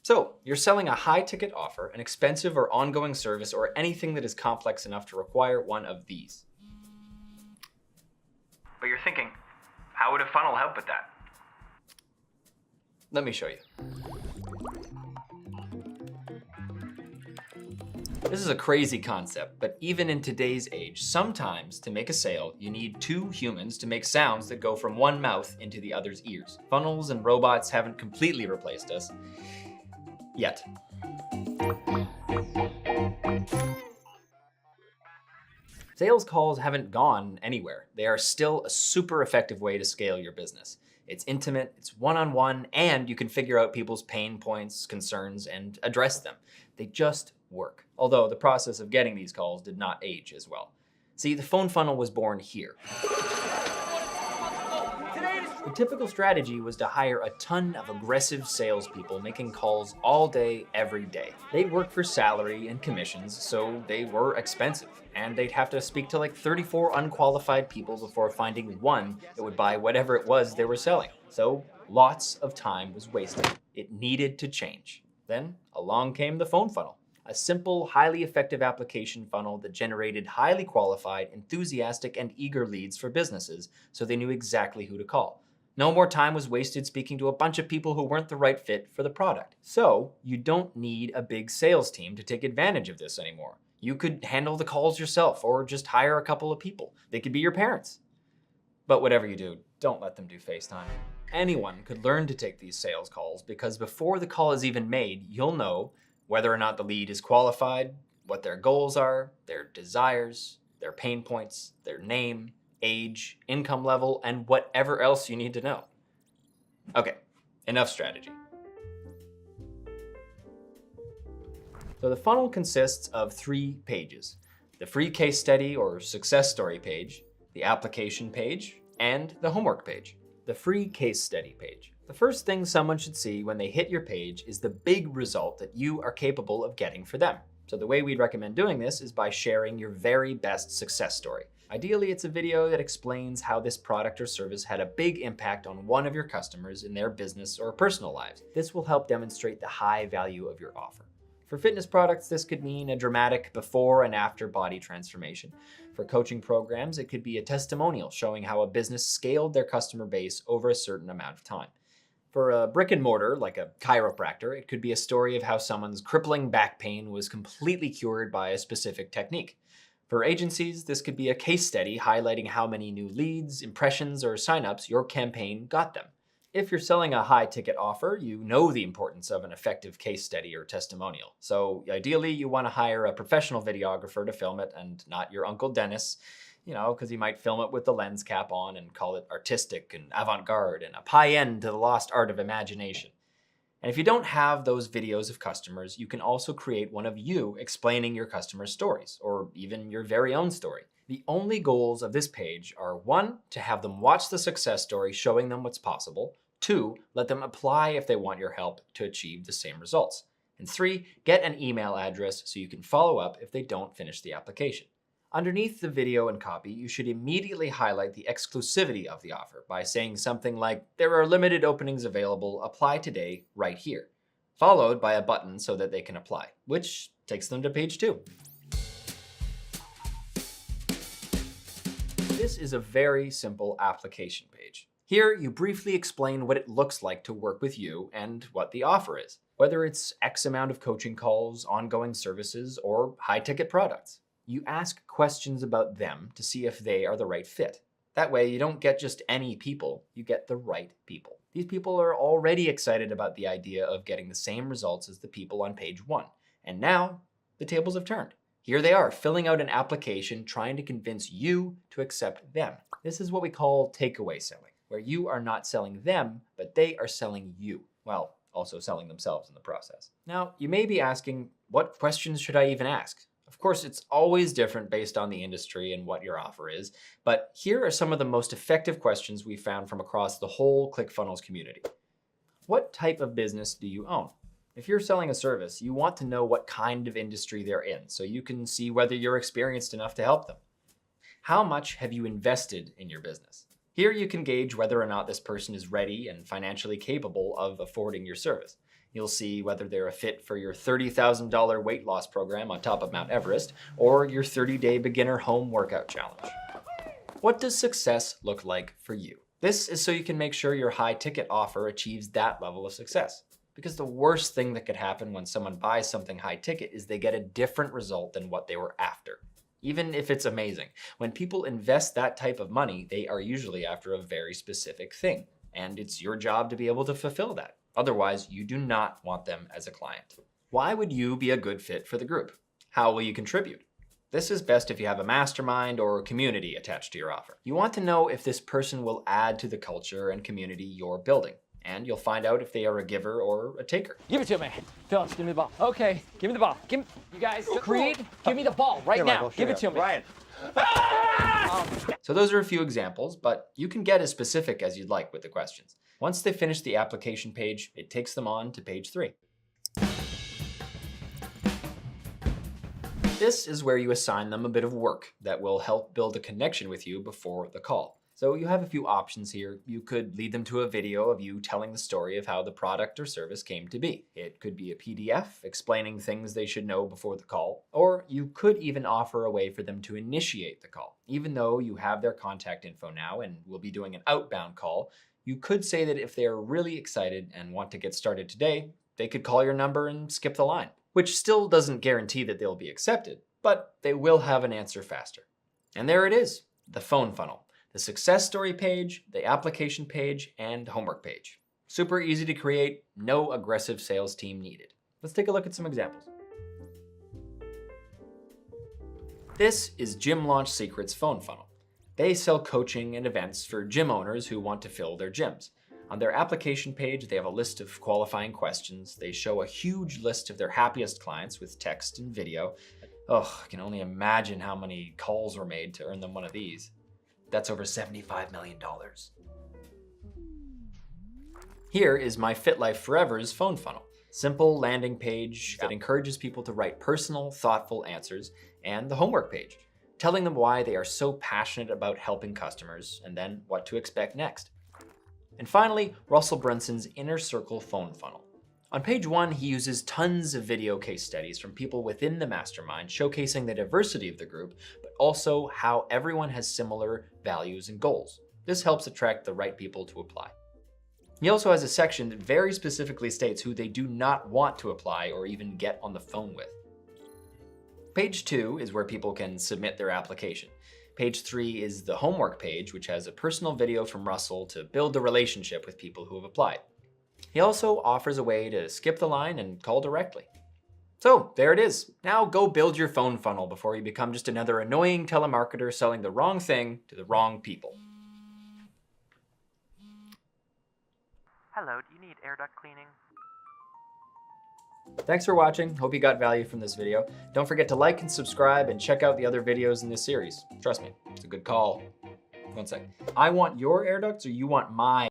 So you're selling a high ticket offer, an expensive or ongoing service, or anything that is complex enough to require one of these. But you're thinking, how would a funnel help with that? Let me show you. This is a crazy concept, but even in today's age, sometimes to make a sale, you need two humans to make sounds that go from one mouth into the other's ears. Funnels and robots haven't completely replaced us yet. Sales calls haven't gone anywhere. They are still a super effective way to scale your business. It's intimate, it's one-on-one, and you can figure out people's pain points, concerns, and address them. They just work. Although the process of getting these calls did not age as well. See, the phone funnel was born here. The typical strategy was to hire a ton of aggressive salespeople making calls all day, every day. They'd work for salary and commissions, so they were expensive. And they'd have to speak to like 34 unqualified people before finding one that would buy whatever it was they were selling. So lots of time was wasted. It needed to change. Then along came the phone funnel. A simple, highly effective application funnel that generated highly qualified, enthusiastic, and eager leads for businesses so they knew exactly who to call. No more time was wasted speaking to a bunch of people who weren't the right fit for the product. So you don't need a big sales team to take advantage of this anymore. You could handle the calls yourself or just hire a couple of people. They could be your parents. But whatever you do, don't let them do FaceTime. Anyone could learn to take these sales calls because before the call is even made, you'll know whether or not the lead is qualified, what their goals are, their desires, their pain points, their name, age, income level, and whatever else you need to know. Okay, enough strategy. So the funnel consists of 3 pages: the free case study or success story page, the application page, and the homework page. The free case study page. The first thing someone should see when they hit your page is the big result that you are capable of getting for them. So the way we'd recommend doing this is by sharing your very best success story. Ideally, it's a video that explains how this product or service had a big impact on one of your customers in their business or personal lives. This will help demonstrate the high value of your offer. For fitness products, this could mean a dramatic before and after body transformation. For coaching programs, it could be a testimonial showing how a business scaled their customer base over a certain amount of time. For a brick and mortar, like a chiropractor, it could be a story of how someone's crippling back pain was completely cured by a specific technique. For agencies, this could be a case study highlighting how many new leads, impressions, or signups your campaign got them. If you're selling a high-ticket offer, you know the importance of an effective case study or testimonial. So ideally, you want to hire a professional videographer to film it and not your Uncle Dennis, because he might film it with the lens cap on and call it artistic and avant-garde and a pie end to the lost art of imagination. And if you don't have those videos of customers, you can also create one of you explaining your customers' stories, or even your very own story. The only goals of this page are 1, to have them watch the success story showing them what's possible. 2, let them apply if they want your help to achieve the same results. And 3, get an email address so you can follow up if they don't finish the application. Underneath the video and copy, you should immediately highlight the exclusivity of the offer by saying something like, "There are limited openings available, apply today, right here," followed by a button so that they can apply, which takes them to page 2. This is a very simple application page. Here, you briefly explain what it looks like to work with you and what the offer is, whether it's X amount of coaching calls, ongoing services, or high-ticket products. You ask questions about them to see if they are the right fit. That way, you don't get just any people, you get the right people. These people are already excited about the idea of getting the same results as the people on page 1. And now, the tables have turned. Here they are, filling out an application, trying to convince you to accept them. This is what we call takeaway selling, where you are not selling them, but they are selling you. Well, also selling themselves in the process. Now, you may be asking, what questions should I even ask? Of course, it's always different based on the industry and what your offer is, but here are some of the most effective questions we found from across the whole ClickFunnels community. What type of business do you own? If you're selling a service, you want to know what kind of industry they're in so you can see whether you're experienced enough to help them. How much have you invested in your business? Here you can gauge whether or not this person is ready and financially capable of affording your service. You'll see whether they're a fit for your $30,000 weight loss program on top of Mount Everest or your 30-day beginner home workout challenge. What does success look like for you? This is so you can make sure your high-ticket offer achieves that level of success. Because the worst thing that could happen when someone buys something high-ticket is they get a different result than what they were after. Even if it's amazing. When people invest that type of money, they are usually after a very specific thing. And it's your job to be able to fulfill that. Otherwise, you do not want them as a client. Why would you be a good fit for the group? How will you contribute? This is best if you have a mastermind or a community attached to your offer. You want to know if this person will add to the culture and community you're building. And you'll find out if they are a giver or a taker. Give it to me. Phillips, give me the ball. Okay, give me the ball. You guys, Creed, give me the ball right now. Michael, give it to me. Ryan. So those are a few examples, but you can get as specific as you'd like with the questions. Once they finish the application page, it takes them on to page 3. This is where you assign them a bit of work that will help build a connection with you before the call. So you have a few options here. You could lead them to a video of you telling the story of how the product or service came to be. It could be a PDF explaining things they should know before the call, or you could even offer a way for them to initiate the call. Even though you have their contact info now and will be doing an outbound call, you could say that if they are really excited and want to get started today, they could call your number and skip the line, which still doesn't guarantee that they'll be accepted, but they will have an answer faster. And there it is, the phone funnel. The success story page, the application page, and homework page. Super easy to create, no aggressive sales team needed. Let's take a look at some examples. This is Gym Launch Secrets phone funnel. They sell coaching and events for gym owners who want to fill their gyms. On their application page, they have a list of qualifying questions. They show a huge list of their happiest clients with text and video. Oh, I can only imagine how many calls were made to earn them one of these. That's over $75 million. Here is my FitLife Forever's phone funnel. Simple landing page that encourages people to write personal, thoughtful answers, and the homework page, telling them why they are so passionate about helping customers and then what to expect next. And finally, Russell Brunson's Inner Circle phone funnel. On page 1, he uses tons of video case studies from people within the mastermind showcasing the diversity of the group, but also how everyone has similar values and goals. This helps attract the right people to apply. He also has a section that very specifically states who they do not want to apply or even get on the phone with. Page 2 is where people can submit their application. Page 3 is the homework page, which has a personal video from Russell to build a relationship with people who have applied. He also offers a way to skip the line and call directly. So there it is. Now go build your phone funnel before you become just another annoying telemarketer selling the wrong thing to the wrong people. Hello, do you need air duct cleaning? Thanks for watching. Hope you got value from this video. Don't forget to like and subscribe and check out the other videos in this series. Trust me, it's a good call. One sec. I want your air ducts or you want my